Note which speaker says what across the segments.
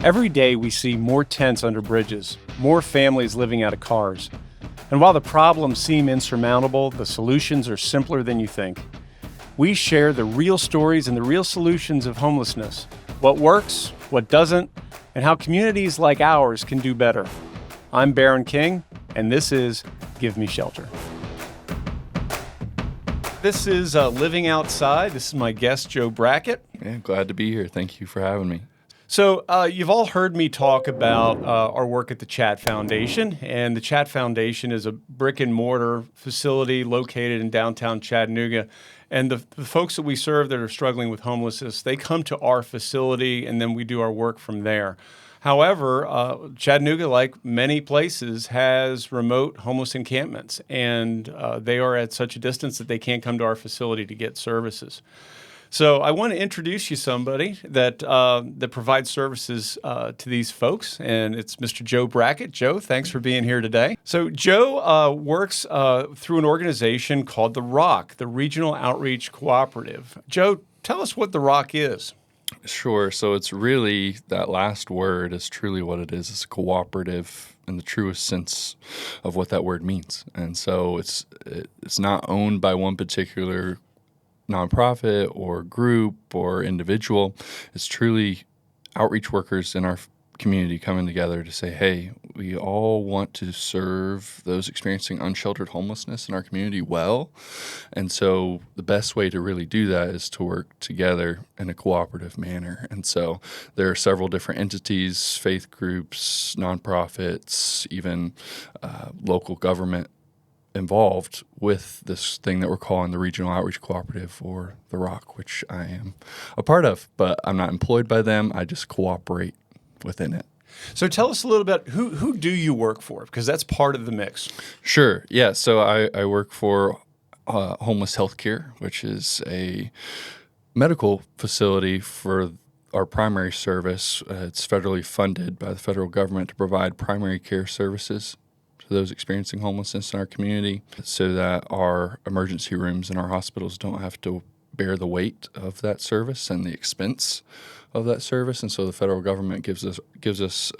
Speaker 1: Every day we see more tents under bridges, more families living out of cars. And while the problems seem insurmountable, the solutions are simpler than you think. We share the real stories and the real solutions of homelessness, what works, what doesn't, and how communities like ours can do better. I'm Baron King, and this is Give Me Shelter. This is Living Outside. This is my guest, Joe Brackett.
Speaker 2: Yeah, glad to be here. Thank you for having me.
Speaker 1: So you've all heard me talk about our work at the Chat Foundation, and the Chat Foundation is a brick and mortar facility located in downtown Chattanooga. And the folks that we serve that are struggling with homelessness, they come to our facility, and then we do our work from there. However, Chattanooga, like many places, has remote homeless encampments, and they are at such a distance that they can't come to our facility to get services. So I want to introduce you somebody that provides services to these folks, and it's Mr. Joe Brackett. Joe, thanks for being here today. So Joe works through an organization called the ROC, the Regional Outreach Cooperative. Joe, tell us what the ROC is.
Speaker 2: Sure. So it's really, that last word is truly what it is. It's a cooperative in the truest sense of what that word means. And so it's not owned by one particular nonprofit or group or individual. It's truly outreach workers in our community coming together to say, hey, we all want to serve those experiencing unsheltered homelessness in our community well. And so the best way to really do that is to work together in a cooperative manner. And so there are several different entities, faith groups, nonprofits, even local government involved with this thing that we're calling the Regional Outreach Cooperative, or the ROC, which I am a part of, but I'm not employed by them. I just cooperate within it.
Speaker 1: So tell us a little bit, who do you work for? Because that's part of the mix.
Speaker 2: Sure. Yeah. So I work for Homeless Healthcare, which is a medical facility for our primary service. It's federally funded by the federal government to provide primary care services to those experiencing homelessness in our community, so that our emergency rooms and our hospitals don't have to bear the weight of that service and the expense of that service. And so the federal government gives us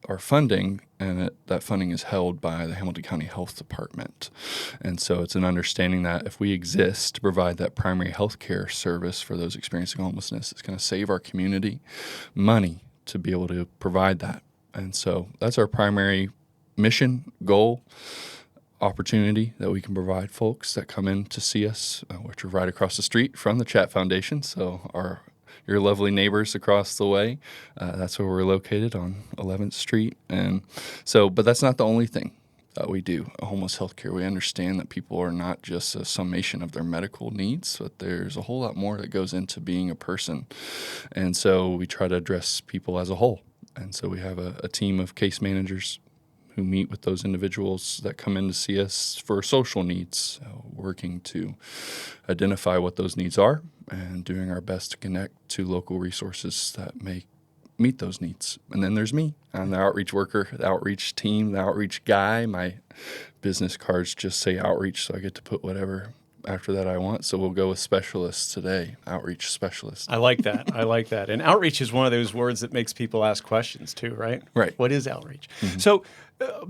Speaker 2: our funding, and that funding is held by the Hamilton County Health Department. And so it's an understanding that if we exist to provide that primary health care service for those experiencing homelessness, it's going to save our community money to be able to provide that. And so that's our primary mission, goal, opportunity that we can provide folks that come in to see us, which are right across the street from the Chat Foundation. So your lovely neighbors across the way, that's where we're located on 11th Street. And so, but that's not the only thing that we do at Homeless Healthcare. We understand that people are not just a summation of their medical needs, but there's a whole lot more that goes into being a person. And so we try to address people as a whole. And so we have a team of case managers who meet with those individuals that come in to see us for social needs, working to identify what those needs are and doing our best to connect to local resources that may meet those needs. And then there's me. I'm the outreach worker, the outreach team, the outreach guy. My business cards just say outreach, so I get to put whatever after that I want. So we'll go with specialists today, outreach specialist.
Speaker 1: I like that. I like that. And outreach is one of those words that makes people ask questions too, right?
Speaker 2: Right.
Speaker 1: What is outreach? Mm-hmm. So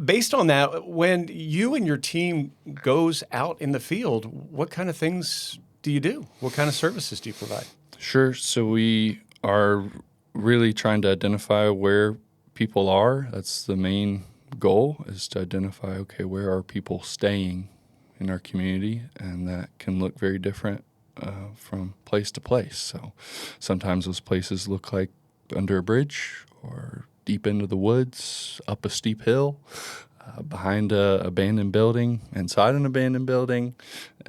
Speaker 1: based on that, when you and your team goes out in the field, what kind of things do you do? What kind of services do you provide?
Speaker 2: Sure. So we are really trying to identify where people are. That's the main goal, is to identify, okay, where are people staying in our community, and that can look very different from place to place. So sometimes those places look like under a bridge, or deep into the woods, up a steep hill, behind an abandoned building, inside an abandoned building,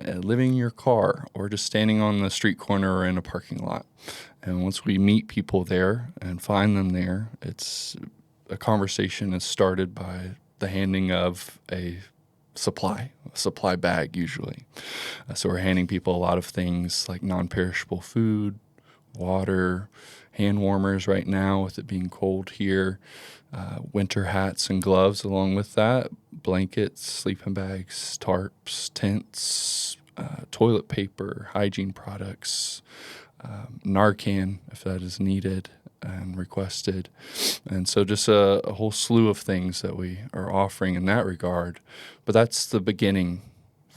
Speaker 2: living in your car, or just standing on the street corner or in a parking lot. And once we meet people there and find them there, it's a conversation is started by the handing of a supply bag usually. So we're handing people a lot of things like non-perishable food, water, hand warmers right now with it being cold here, winter hats and gloves along with that, blankets, sleeping bags, tarps, tents, toilet paper, hygiene products, Narcan if that is needed, and requested. And so just a whole slew of things that we are offering in that regard. But that's the beginning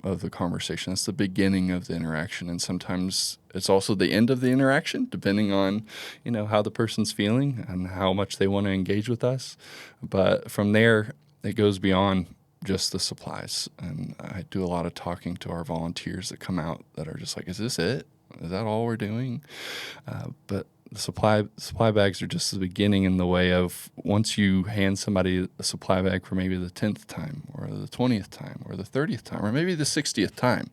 Speaker 2: of the conversation. That's the beginning of the interaction. And sometimes it's also the end of the interaction, depending on, how the person's feeling and how much they want to engage with us. But from there, it goes beyond just the supplies. And I do a lot of talking to our volunteers that come out that are just like, is this it? Is that all we're doing? But the supply bags are just the beginning in the way of once you hand somebody a supply bag for maybe the 10th time or the 20th time or the 30th time or maybe the 60th time,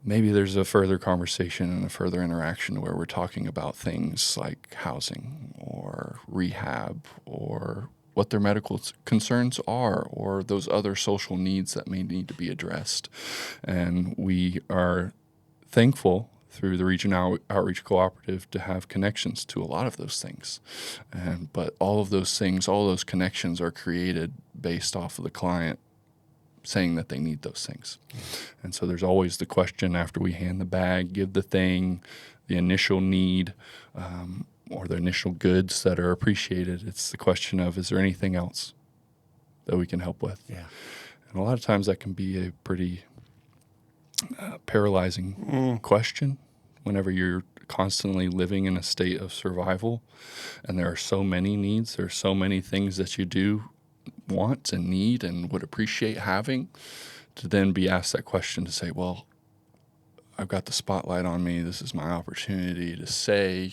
Speaker 2: maybe there's a further conversation and a further interaction where we're talking about things like housing or rehab or what their medical concerns are or those other social needs that may need to be addressed. And we are thankful through the Regional Outreach Cooperative to have connections to a lot of those things. But all of those things, all those connections are created based off of the client saying that they need those things. And so there's always the question after we hand the bag, give the thing, the initial need, or the initial goods that are appreciated. It's the question of, is there anything else that we can help with?
Speaker 1: Yeah.
Speaker 2: And a lot of times that can be a pretty paralyzing question whenever you're constantly living in a state of survival and there are so many needs, there are so many things that you do want and need and would appreciate having, to then be asked that question to say, well, I've got the spotlight on me. This is my opportunity to say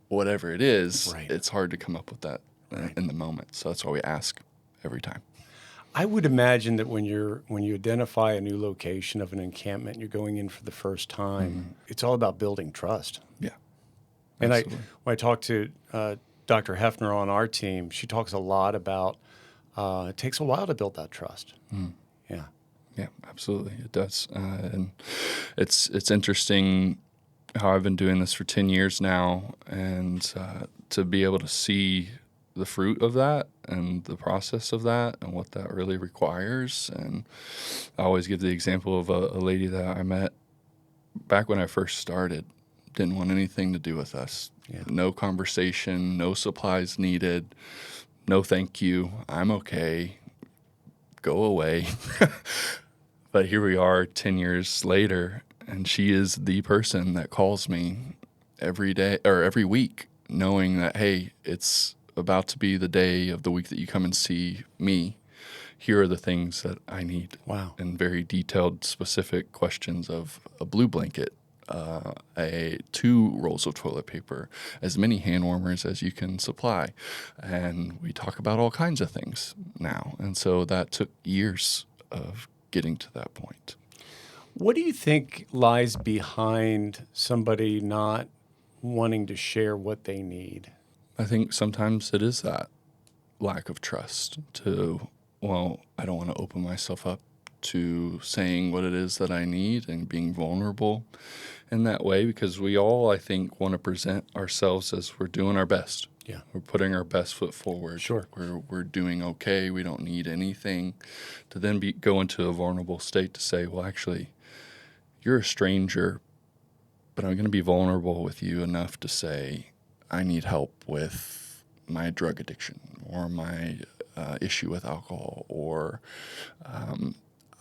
Speaker 2: whatever it is.
Speaker 1: Right.
Speaker 2: It's hard to come up with that in the moment. So that's why we ask every time.
Speaker 1: I would imagine that when you identify a new location of an encampment, you're going in for the first time, it's all about building trust.
Speaker 2: Yeah.
Speaker 1: And
Speaker 2: Absolutely.
Speaker 1: when I talk to Dr. Hefner on our team, she talks a lot about it takes a while to build that trust. Yeah.
Speaker 2: Yeah, absolutely. It does. And it's interesting how I've been doing this for 10 years now, and to be able to see the fruit of that and the process of that and what that really requires. And I always give the example of a lady that I met back when I first started, didn't want anything to do with us.
Speaker 1: Yeah.
Speaker 2: No conversation, no supplies needed, no thank you, I'm okay, go away. But here we are 10 years later, and she is the person that calls me every day or every week, knowing that, hey, it's about to be the day of the week that you come and see me. Here are the things that I need.
Speaker 1: Wow.
Speaker 2: And very detailed, specific questions of a blue blanket, 2 rolls of toilet paper, as many hand warmers as you can supply. And we talk about all kinds of things now. And so that took years of getting to that point.
Speaker 1: What do you think lies behind somebody not wanting to share what they need?
Speaker 2: I think sometimes it is that lack of trust to, well, I don't want to open myself up to saying what it is that I need and being vulnerable in that way, because we all, I think, want to present ourselves as we're doing our best.
Speaker 1: Yeah.
Speaker 2: We're putting our best foot forward.
Speaker 1: Sure.
Speaker 2: We're doing okay. We don't need anything. To then go into a vulnerable state to say, well, actually, you're a stranger, but I'm going to be vulnerable with you enough to say, I need help with my drug addiction or my issue with alcohol, or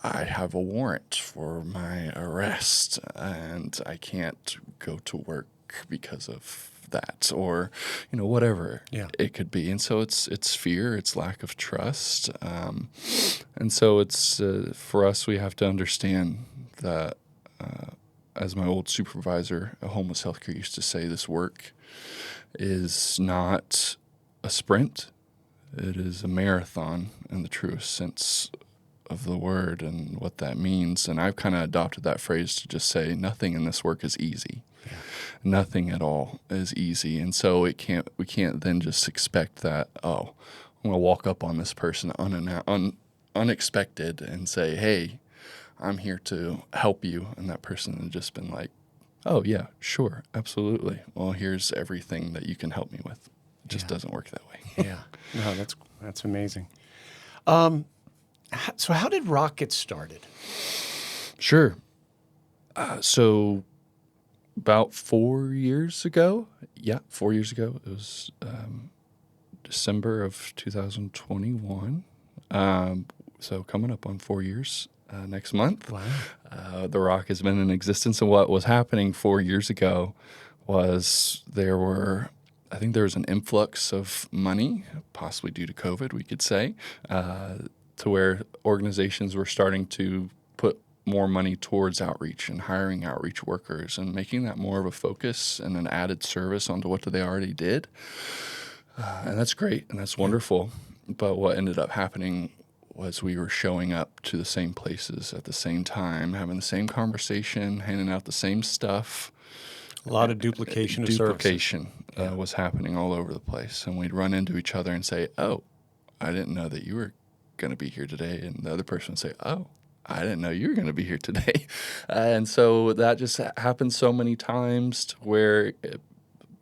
Speaker 2: I have a warrant for my arrest and I can't go to work because of that, or whatever it could be. And so it's fear, it's lack of trust, and so it's for us, we have to understand that as my old supervisor at homeless healthcare used to say, this work is not a sprint, it is a marathon in the truest sense of the word and what that means. And I've kind of adopted that phrase to just say nothing in this work is easy. Yeah. Nothing at all is easy. And so we can't then just expect that, oh, I'm going to walk up on this person unexpected and say, hey, I'm here to help you. And that person has just been like, oh, yeah, sure, absolutely. Well, here's everything that you can help me with. It just doesn't work that way.
Speaker 1: Yeah. No, that's amazing. So how did Rock get started?
Speaker 2: Sure. So about 4 years ago. Yeah, 4 years ago. It was December of 2021. So coming up on 4 years next month.
Speaker 1: Wow.
Speaker 2: The Rock has been in existence, and what was happening 4 years ago was I think there was an influx of money, possibly due to COVID, we could say, to where organizations were starting to put more money towards outreach and hiring outreach workers and making that more of a focus and an added service onto what they already did. And that's great and that's wonderful. But what ended up happening was we were showing up to the same places at the same time, having the same conversation, handing out the same stuff.
Speaker 1: A lot of duplication of services.
Speaker 2: Duplication was happening all over the place. And we'd run into each other and say, oh, I didn't know that you were going to be here today. And the other person would say, oh, I didn't know you were going to be here today. And so that just happened so many times to where it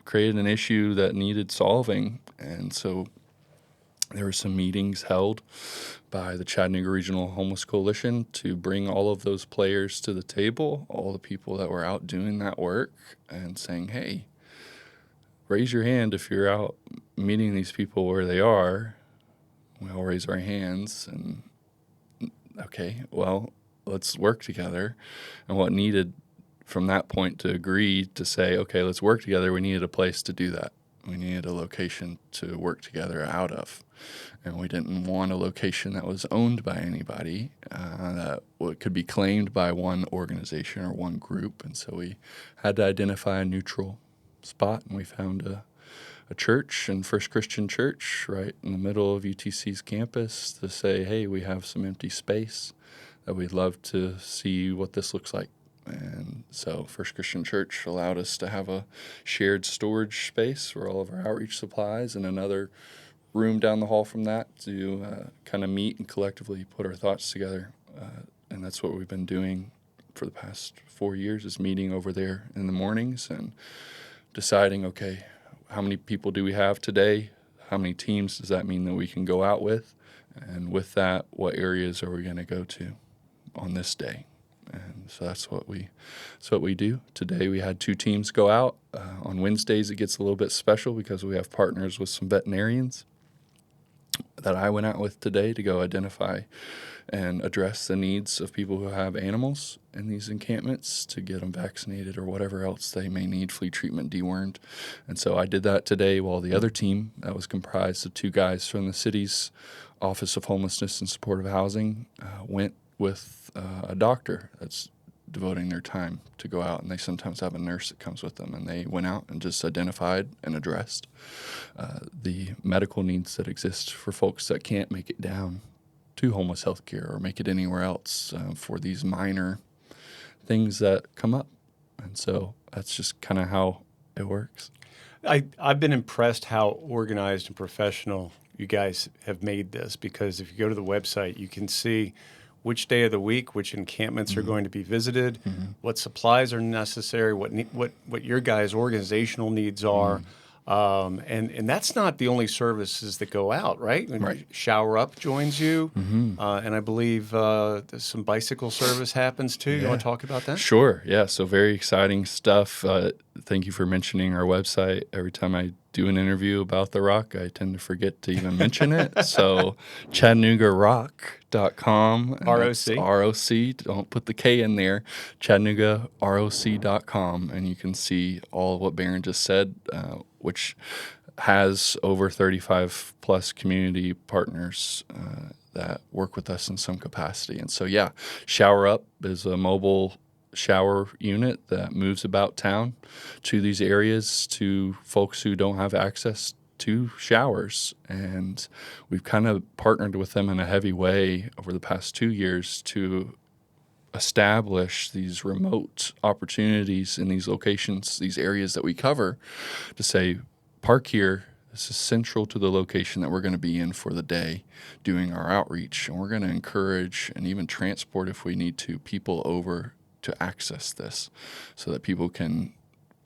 Speaker 2: created an issue that needed solving. And so there were some meetings held by the Chattanooga Regional Homeless Coalition to bring all of those players to the table, all the people that were out doing that work, and saying, hey, raise your hand if you're out meeting these people where they are. We all raise our hands, and okay, well, let's work together. And what needed from that point to agree to say, okay, let's work together, we needed a place to do that. We needed a location to work together out of. And we didn't want a location that was owned by anybody, that could be claimed by one organization or one group. And so we had to identify a neutral spot, and we found a church and First Christian Church right in the middle of UTC's campus to say, hey, we have some empty space that we'd love to see what this looks like. And so First Christian Church allowed us to have a shared storage space for all of our outreach supplies and another room down the hall from that to kind of meet and collectively put our thoughts together. And that's what we've been doing for the past 4 years, is meeting over there in the mornings and deciding, okay, how many people do we have today? How many teams does that mean that we can go out with? And with that, what areas are we going to go to on this day? And so that's what we do. Today we had 2 teams go out. On Wednesdays it gets a little bit special because we have partners with some veterinarians that I went out with today to go identify and address the needs of people who have animals in these encampments to get them vaccinated or whatever else they may need, flea treatment, dewormed. And so I did that today, while the other team, that was comprised of 2 guys from the city's Office of Homelessness and Supportive Housing, went with a doctor that's devoting their time to go out, and they sometimes have a nurse that comes with them, and they went out and just identified and addressed the medical needs that exist for folks that can't make it down to homeless health care or make it anywhere else for these minor things that come up. And so that's just kind of how it works.
Speaker 1: I've been impressed how organized and professional you guys have made this, because if you go to the website, you can see which day of the week, which encampments are going to be visited, what supplies are necessary, what your guys' organizational needs are. And that's not the only services that go out, right?
Speaker 2: Right.
Speaker 1: Shower Up joins you, and I believe some bicycle service happens too. You want to talk about that?
Speaker 2: Sure. Yeah. So very exciting stuff. Thank you for mentioning our website. Every time I do an interview about the Rock, I tend to forget to even mention it. So ChattanoogaRock.com.
Speaker 1: ROC.
Speaker 2: ROC. Don't put the K in there. ChattanoogaRoc.com. And you can see all of what Barron just said, which has over 35 plus community partners that work with us in some capacity. And so, yeah, Shower Up is a mobile shower unit that moves about town to these areas to folks who don't have access to showers. And we've kind of partnered with them in a heavy way over the past 2 years to establish these remote opportunities in these locations, these areas that we cover, to say, park here. This is central to the location that we're going to be in for the day doing our outreach. And we're going to encourage and even transport, if we need to, people over to access this so that people can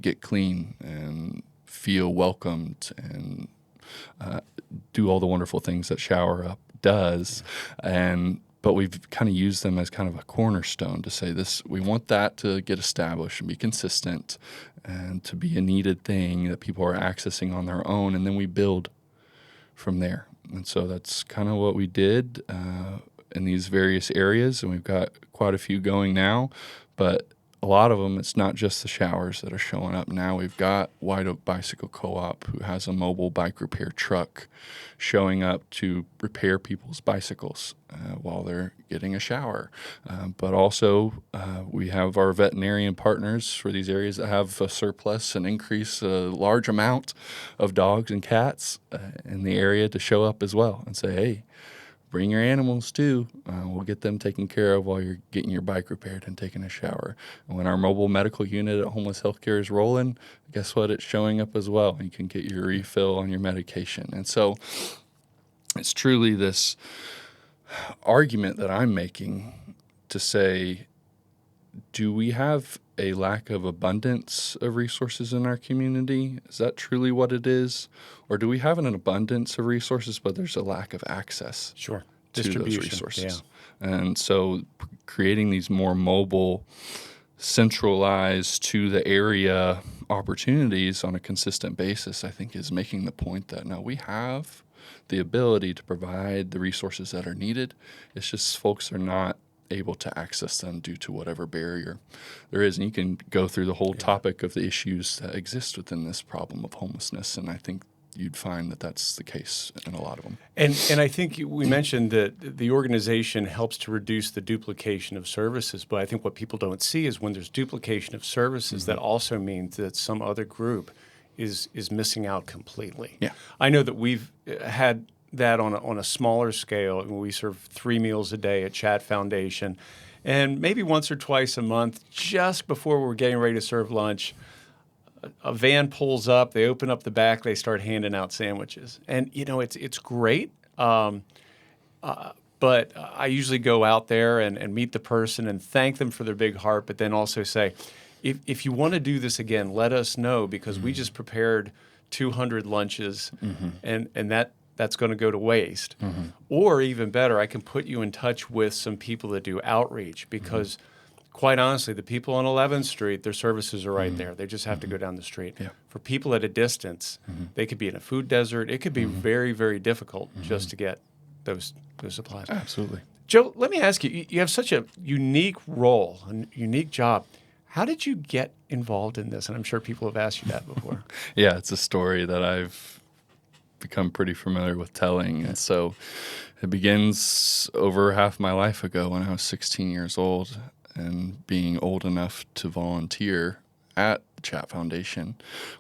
Speaker 2: get clean and feel welcomed and do all the wonderful things that Shower Up does. But but we've kind of used them as kind of a cornerstone to say this. We want that to get established and be consistent, and to be a needed thing that people are accessing on their own, and then we build from there. And so that's kind of what we did in these various areas, and we've got quite a few going now. But a lot of them, it's not just the showers that are showing up now. We've got White Oak Bicycle Co-op, who has a mobile bike repair truck showing up to repair people's bicycles while they're getting a shower. But also, we have our veterinarian partners for these areas that have a surplus and increase a large amount of dogs and cats in the area to show up as well and say, hey, bring your animals too. We'll get them taken care of while you're getting your bike repaired and taking a shower. And when our mobile medical unit at Homeless Healthcare is rolling, guess what? It's showing up as well. You can get your refill on your medication. And so it's truly this argument that I'm making to say, do we have a lack of abundance of resources in our community? Is that truly what it is? Or do we have an abundance of resources, but there's a lack of access
Speaker 1: Sure.
Speaker 2: to those
Speaker 1: Distribution.
Speaker 2: resources?
Speaker 1: Yeah.
Speaker 2: And so creating these more mobile, centralized to the area opportunities on a consistent basis, I think, is making the point that no, we have the ability to provide the resources that are needed. It's just folks are not able to access them due to whatever barrier there is. And you can go through the whole topic of the issues that exist within this problem of homelessness, and I think you'd find that that's the case in a lot of them.
Speaker 1: And I think we mentioned that the organization helps to reduce the duplication of services, but I think what people don't see is when there's duplication of services, that also means that some other group is missing out completely.
Speaker 2: Yeah.
Speaker 1: I know that we've had that on a smaller scale. We serve 3 meals a day at Chat Foundation, and maybe once or twice a month, just before we're getting ready to serve lunch, a van pulls up, they open up the back, they start handing out sandwiches. And, it's great. But I usually go out there and meet the person and thank them for their big heart, but then also say, if you want to do this again, let us know, because we just prepared 200 lunches, and that's going to go to waste. Or even better, I can put you in touch with some people that do outreach, because quite honestly, the people on 11th Street, their services are right there. They just have to go down the street.
Speaker 2: Yeah.
Speaker 1: For people at a distance, they could be in a food desert. It could be very, very difficult just to get those supplies.
Speaker 2: Absolutely.
Speaker 1: Joe, let me ask you, you have such a unique role, a unique job. How did you get involved in this? And I'm sure people have asked you that before.
Speaker 2: Yeah, it's a story that I've become pretty familiar with telling. And so it begins over half my life ago when I was 16 years old and being old enough to volunteer at the Chat Foundation,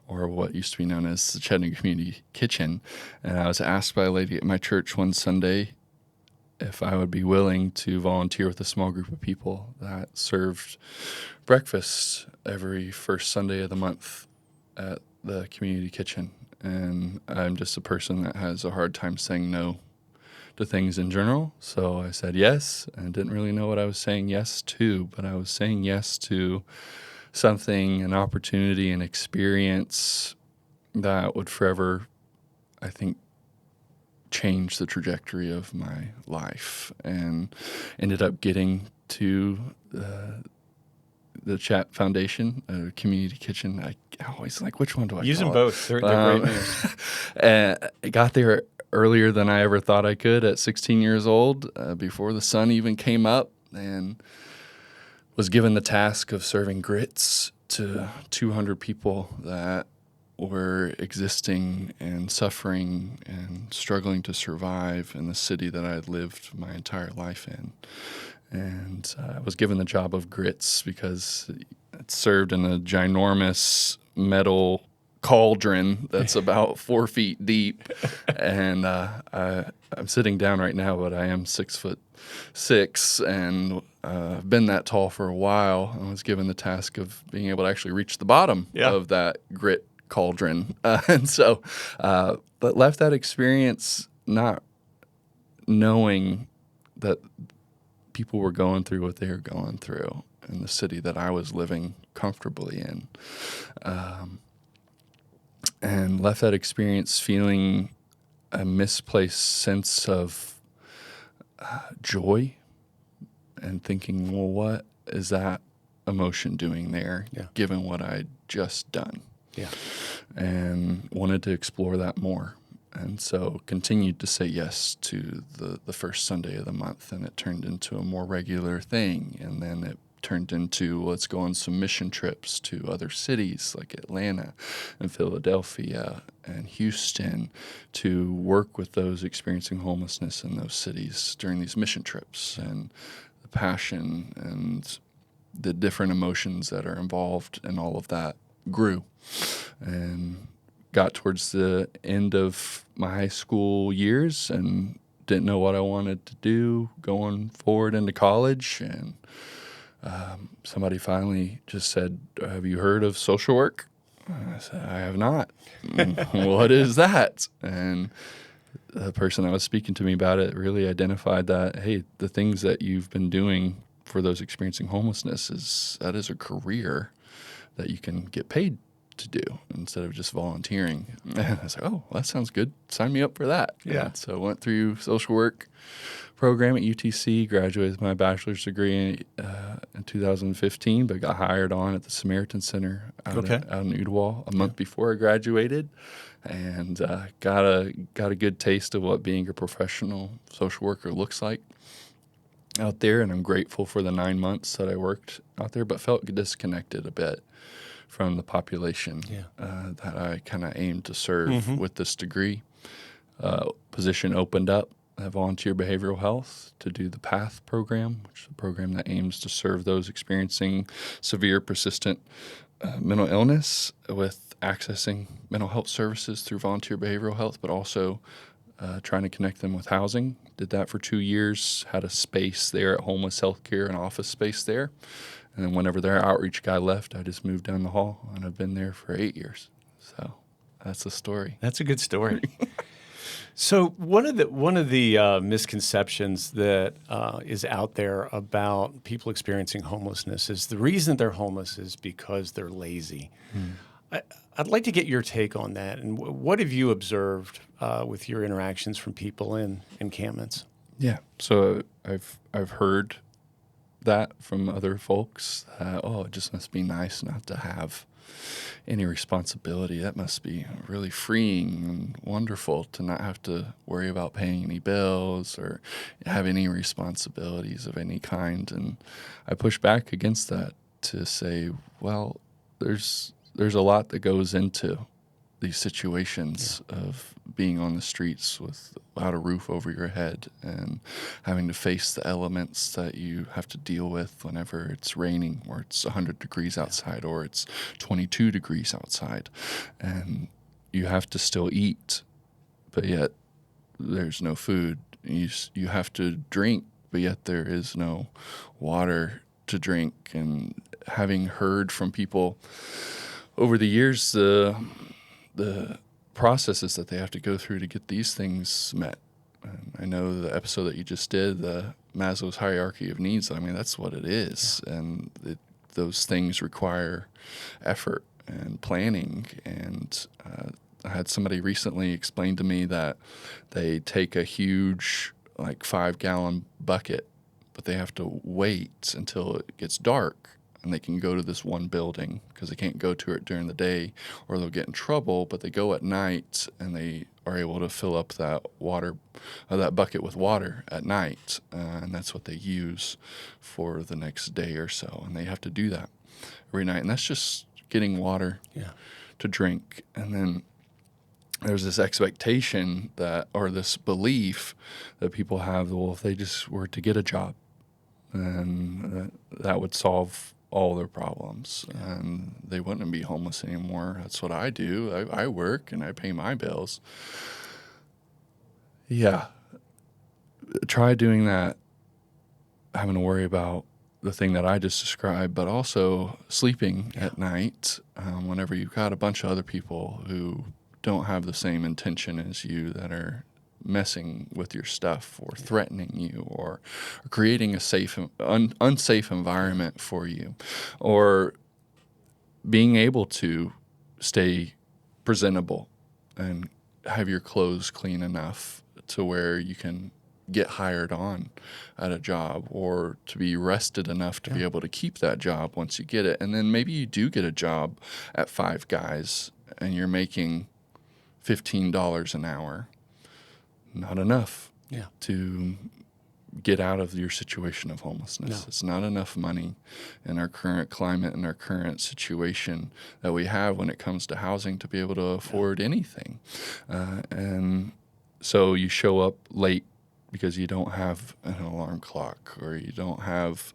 Speaker 2: or what used to be known as the Chattanooga Community Kitchen. And I was asked by a lady at my church one Sunday if I would be willing to volunteer with a small group of people that served breakfast every first Sunday of the month at the community kitchen. And I'm just a person that has a hard time saying no to things in general. So I said yes, and didn't really know what I was saying yes to, but I was saying yes to something, an opportunity, an experience that would forever, I think, change the trajectory of my life, and ended up getting to the Chat Foundation, community kitchen. I always like, which one do I
Speaker 1: Use
Speaker 2: call
Speaker 1: them
Speaker 2: it?
Speaker 1: both. They're great names.
Speaker 2: I got there earlier than I ever thought I could at 16 years old, before the sun even came up, and was given the task of serving grits to 200 people that were existing and suffering and struggling to survive in the city that I had lived my entire life in. And I was given the job of grits because it's served in a ginormous metal cauldron that's about 4 feet deep. And I'm sitting down right now, but I am 6'6", and I've been that tall for a while. I was given the task of being able to actually reach the bottom of that grit cauldron. And so, but left that experience not knowing that people were going through what they were going through in the city that I was living comfortably in. And left that experience feeling a misplaced sense of joy and thinking, well, what is that emotion doing there,
Speaker 1: Yeah.
Speaker 2: given what I'd just done?
Speaker 1: Yeah.
Speaker 2: And wanted to explore that more. And so continued to say yes to the first Sunday of the month, and it turned into a more regular thing. And then it turned into, let's go on some mission trips to other cities like Atlanta and Philadelphia and Houston to work with those experiencing homelessness in those cities during these mission trips. And the passion and the different emotions that are involved in all of that grew. And got towards the end of my high school years and didn't know what I wanted to do going forward into college. And somebody finally just said, have you heard of social work? I said, I have not. What is that? And the person that was speaking to me about it really identified that, hey, the things that you've been doing for those experiencing homelessness that is a career that you can get paid to do instead of just volunteering. And I was like, oh, well, that sounds good. Sign me up for that.
Speaker 1: Yeah.
Speaker 2: And so I went through social work program at UTC, graduated with my bachelor's degree in 2015, but got hired on at the Samaritan Center out in Ottawa a month before I graduated, and got a good taste of what being a professional social worker looks like out there. And I'm grateful for the 9 months that I worked out there, but felt disconnected a bit from the population that I kind of aimed to serve with this degree. Position opened up at Volunteer Behavioral Health to do the PATH program, which is a program that aims to serve those experiencing severe, persistent mental illness with accessing mental health services through Volunteer Behavioral Health, but also trying to connect them with housing. Did that for 2 years, had a space there at Homeless Healthcare, an office space there. And then whenever their outreach guy left, I just moved down the hall, and I've been there for 8 years. So that's the story.
Speaker 1: That's a good story. So one of the misconceptions that is out there about people experiencing homelessness is the reason they're homeless is because they're lazy. I'd like to get your take on that. And what have you observed with your interactions from people in encampments?
Speaker 2: Yeah. So I've heard that from other folks. It just must be nice not to have any responsibility. That must be really freeing and wonderful to not have to worry about paying any bills or have any responsibilities of any kind. And I push back against that to say, well, there's a lot that goes into these situations of being on the streets without a roof over your head and having to face the elements that you have to deal with whenever it's raining or it's 100 degrees outside or it's 22 degrees outside. And you have to still eat, but yet there's no food. You have to drink, but yet there is no water to drink. And having heard from people over the years, the processes that they have to go through to get these things met. And I know the episode that you just did, the Maslow's hierarchy of needs, I mean, that's what it is. Yeah. And those things require effort and planning. And I had somebody recently explain to me that they take a huge, 5-gallon bucket, but they have to wait until it gets dark. And they can go to this one building because they can't go to it during the day or they'll get in trouble, but they go at night and they are able to fill up that bucket with water at night. And that's what they use for the next day or so. And they have to do that every night. And that's just getting water to drink. And then there's this expectation or this belief that people have, well, if they just were to get a job, then that would solve all their problems and they wouldn't be homeless anymore. That's what I do. I work and I pay my bills. Yeah. Try doing that, having to worry about the thing that I just described, but also sleeping at night whenever you've got a bunch of other people who don't have the same intention as you that are messing with your stuff or threatening you or creating a unsafe environment for you, or being able to stay presentable and have your clothes clean enough to where you can get hired on at a job or to be rested enough to be able to keep that job once you get it. And then maybe you do get a job at Five Guys and you're making $15 an hour. Not enough to get out of your situation of homelessness.
Speaker 1: No.
Speaker 2: It's not enough money in our current climate and our current situation that we have when it comes to housing to be able to afford anything. And so you show up late because you don't have an alarm clock or you don't have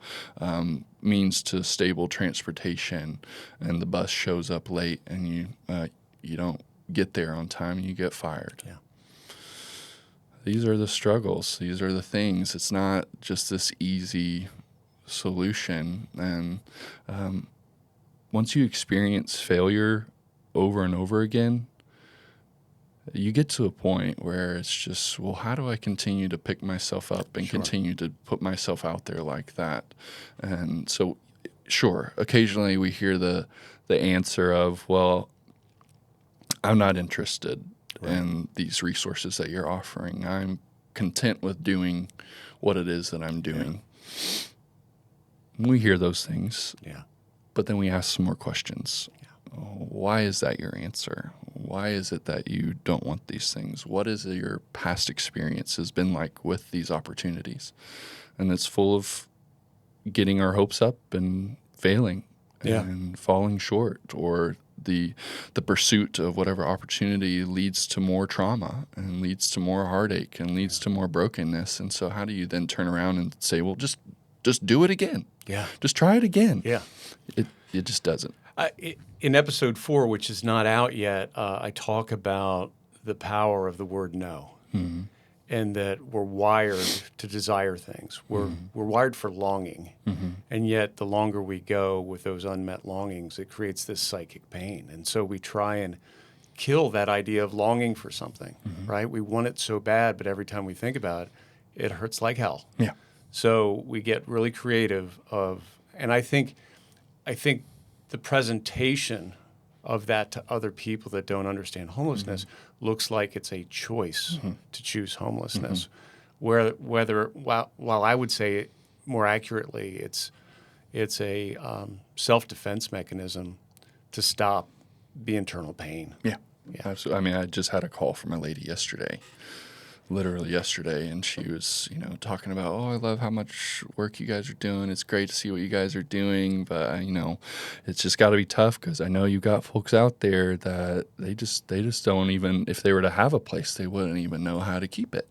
Speaker 2: means to stable transportation, and the bus shows up late and you don't get there on time and you get fired.
Speaker 1: Yeah.
Speaker 2: These are the struggles. These are the things. It's not just this easy solution. And once you experience failure over and over again, you get to a point where it's just, well, how do I continue to pick myself up and continue to put myself out there like that? And so, sure, occasionally we hear the answer of, well, I'm not interested in these resources that you're offering. I'm content with doing what it is that I'm doing. Yeah. We hear those things, but then we ask some more questions. Why is that your answer? Why is it that you don't want these things? What is your past experience has been like with these opportunities? And it's full of getting our hopes up and failing and falling short, or the pursuit of whatever opportunity leads to more trauma and leads to more heartache and leads to more brokenness. And so how do you then turn around and say, well, just do it again. Yeah. Just try it again. Yeah. It just doesn't.
Speaker 1: In episode 4, which is not out yet, I talk about the power of the word no, and that we're wired to desire things. We're wired for longing, and yet the longer we go with those unmet longings, it creates this psychic pain. And so we try and kill that idea of longing for something, right? We want it so bad, but every time we think about it, it hurts like hell. Yeah. So we get really creative and I think the presentation of that to other people that don't understand homelessness looks like it's a choice to choose homelessness. While I would say more accurately, it's a self-defense mechanism to stop the internal pain.
Speaker 2: Yeah, absolutely. I mean, I just had a call from a lady literally yesterday, and she was, talking about, I love how much work you guys are doing. It's great to see what you guys are doing, but it's just got to be tough because I know you got folks out there that they just don't even, if they were to have a place, they wouldn't even know how to keep it.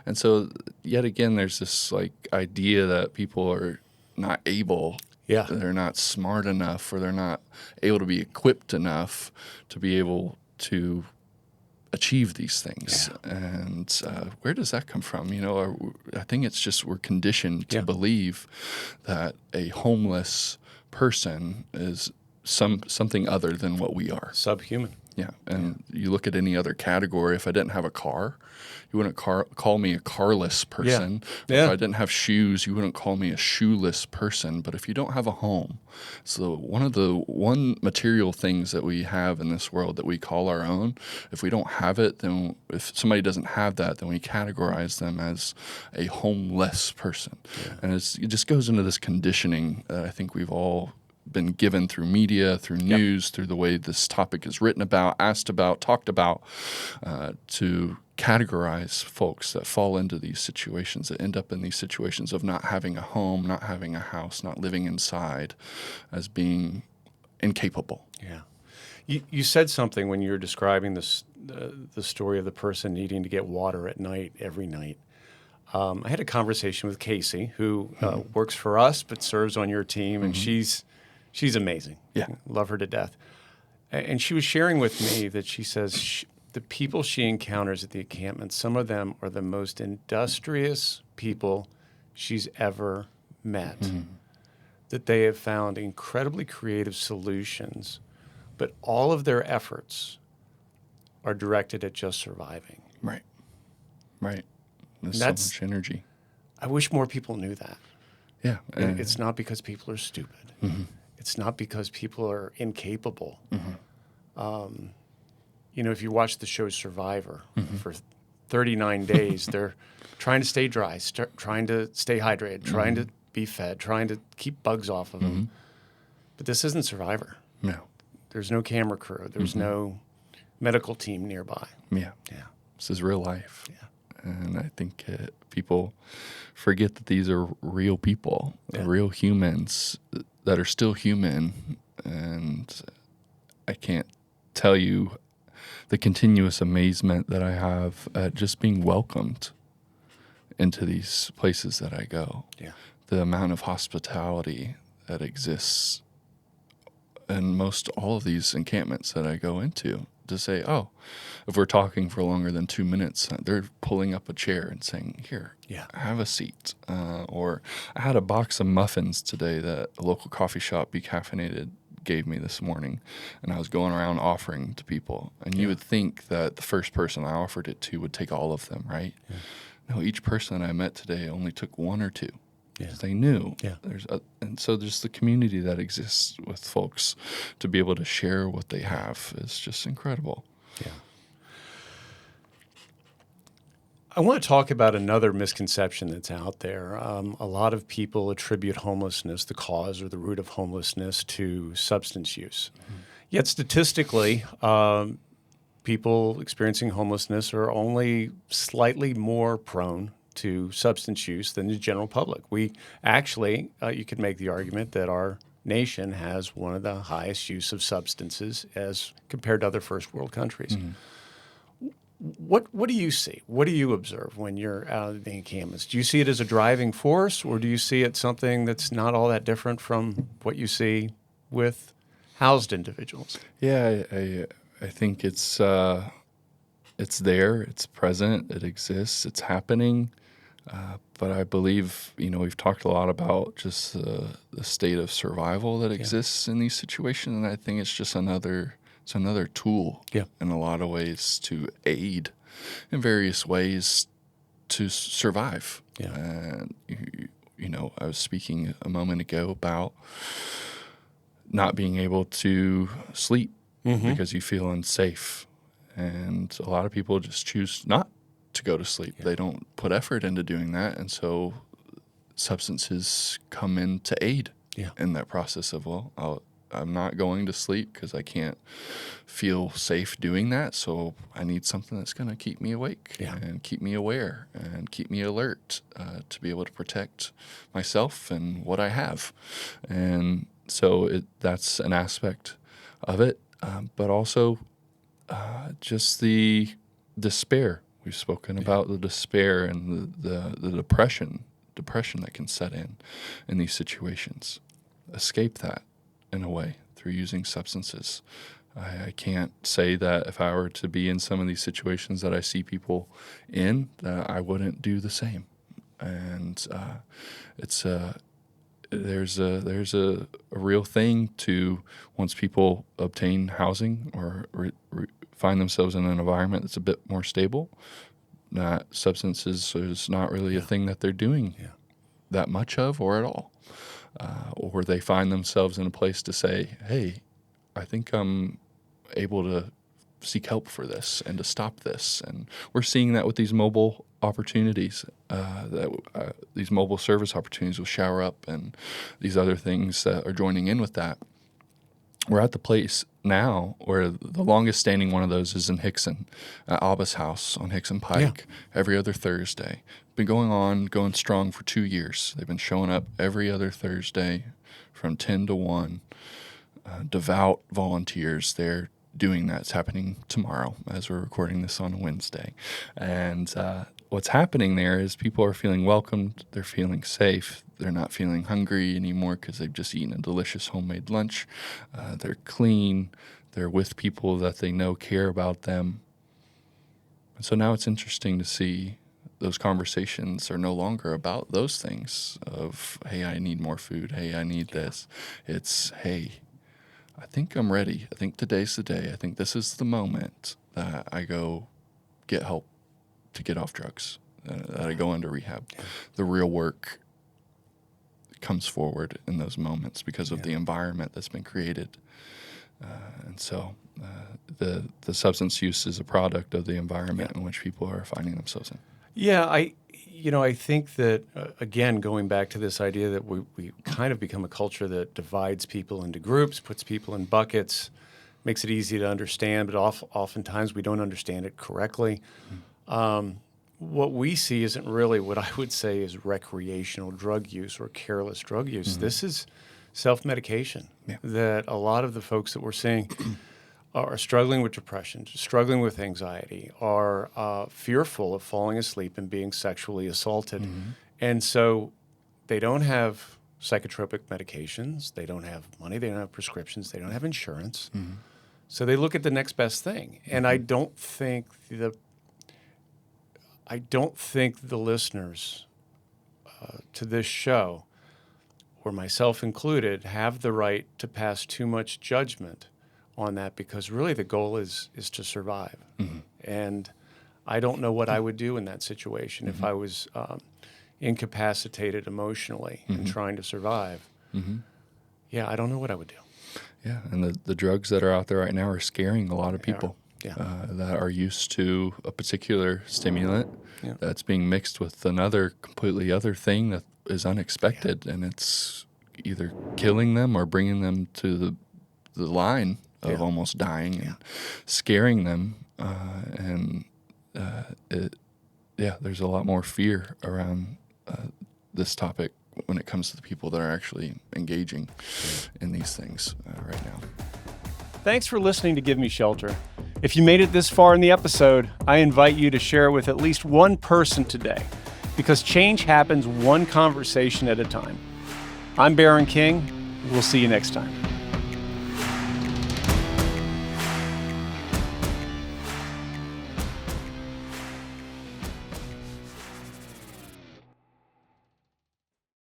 Speaker 2: And so yet again, there's this idea that people are not able. Yeah. They're not smart enough, or they're not able to be equipped enough to be able to achieve these things. Yeah. And where does that come from? I think it's just we're conditioned to believe that a homeless person is something other than what we are.
Speaker 1: Subhuman.
Speaker 2: Yeah. And you look at any other category, if I didn't have a car, you wouldn't call me a carless person. If I didn't have shoes, you wouldn't call me a shoeless person. But if you don't have a home, so one material things that we have in this world that we call our own, if we don't have it, then if somebody doesn't have that, then we categorize them as a homeless person. Yeah. And it just goes into this conditioning that I think we've all been given through media, through news, through the way this topic is written about, asked about, talked about, to categorize folks that fall into these situations, that end up in these situations of not having a home, not having a house, not living inside, as being incapable.
Speaker 1: Yeah. You said something when you were describing the story of the person needing to get water at night, every night. I had a conversation with Casey, who works for us but serves on your team, and she's amazing. Yeah. Love her to death. And she was sharing with me that she says the people she encounters at the encampment, some of them are the most industrious people she's ever met. That they have found incredibly creative solutions, but all of their efforts are directed at just surviving.
Speaker 2: Right. There's so much energy.
Speaker 1: I wish more people knew that.
Speaker 2: Yeah.
Speaker 1: It's not because people are stupid. It's not because people are incapable. If you watch the show Survivor for 39 days. They're trying to stay dry, trying to stay hydrated, trying to be fed, trying to keep bugs off of them. But this isn't Survivor.
Speaker 2: No.
Speaker 1: There's no camera crew. There's no medical team nearby.
Speaker 2: Yeah.
Speaker 1: Yeah.
Speaker 2: This is real life.
Speaker 1: Yeah.
Speaker 2: And I think people forget that these are real people, real humans that are still human. And I can't tell you the continuous amazement that I have at just being welcomed into these places that I go.
Speaker 1: Yeah.
Speaker 2: The amount of hospitality that exists in most all of these encampments that I go into, to say, oh, if we're talking for longer than 2 minutes, they're pulling up a chair and saying, here, have a seat. Or I had a box of muffins today that a local coffee shop, Be Caffeinated, gave me this morning, and I was going around offering to people. And you would think that the first person I offered it to would take all of them, right? Yeah. No, each person I met today only took one or two. Because they knew. Yeah. And so there's the community that exists with folks to be able to share what they have is just incredible.
Speaker 1: Yeah. I want to talk about another misconception that's out there. A lot of people attribute homelessness, the cause or the root of homelessness, to substance use. Yet statistically, people experiencing homelessness are only slightly more prone to substance use than the general public. We actually, you could make the argument that our nation has one of the highest use of substances as compared to other first world countries. What do you see? What do you observe when you're out of the encampments? Do you see it as a driving force, or do you see it something that's not all that different from what you see with housed individuals?
Speaker 2: Yeah, I think it's there, it's present, it exists, it's happening. But I believe, we've talked a lot about just the state of survival that exists in these situations, and I think it's just another tool in a lot of ways to aid in various ways to survive. Yeah. And, I was speaking a moment ago about not being able to sleep because you feel unsafe. And a lot of people just choose not to go to sleep. They don't put effort into doing that. And so substances come in to aid in that process of, I'm not going to sleep because I can't feel safe doing that. So I need something that's going to keep me awake and keep me aware and keep me alert to be able to protect myself and what I have. And so that's an aspect of it. But also just the despair. We've spoken about the despair and the depression that can set in these situations. Escape that in a way through using substances. I can't say that if I were to be in some of these situations that I see people in, that I wouldn't do the same. And there's a real thing to, once people obtain housing or find themselves in an environment that's a bit more stable, that substances is not really a thing that they're doing that much of or at all. Or they find themselves in a place to say, hey, I think I'm able to seek help for this and to stop this. And we're seeing that with these mobile opportunities, these mobile service opportunities with Shower Up and these other things that are joining in with that. We're at the place now where the longest standing one of those is in Hickson, at Abba's house on Hickson Pike, every other Thursday. Been going strong for 2 years. They've been showing up every other Thursday from 10 to 1. Devout volunteers there doing that. It's happening tomorrow as we're recording this on a Wednesday. And what's happening there is people are feeling welcomed. They're feeling safe. They're not feeling hungry anymore because they've just eaten a delicious homemade lunch. They're clean. They're with people that they know care about them. And so now it's interesting to see those conversations are no longer about those things of, hey, I need more food. Hey, I need this. It's, hey, I think I'm ready. I think today's the day. I think this is the moment that I go get help to get off drugs, that I go into rehab. The real work comes forward in those moments because of the environment that's been created And so the substance use is a product of the environment in which people are finding themselves in.
Speaker 1: Yeah, I think that, again, going back to this idea that we kind of become a culture that divides people into groups, puts people in buckets, makes it easy to understand, but oftentimes we don't understand it correctly. What we see isn't really what I would say is recreational drug use or careless drug use. This is self-medication that a lot of the folks that we're seeing are struggling with depression, struggling with anxiety, are fearful of falling asleep and being sexually assaulted. And so they don't have psychotropic medications, they don't have money, they don't have prescriptions, they don't have insurance. So they look at the next best thing. And I don't think the listeners to this show, or myself included, have the right to pass too much judgment on that, because really the goal is to survive. And I don't know what I would do in that situation if I was incapacitated emotionally and trying to survive. Yeah, I don't know what I would do.
Speaker 2: Yeah, and the drugs that are out there right now are scaring a lot of people that are used to a particular stimulant that's being mixed with another completely other thing that is unexpected, and it's either killing them or bringing them to the line of almost dying and scaring them. There's a lot more fear around this topic when it comes to the people that are actually engaging in these things right now.
Speaker 1: Thanks for listening to Give Me Shelter. If you made it this far in the episode, I invite you to share it with at least one person today, because change happens one conversation at a time. I'm Baron King. We'll see you next time.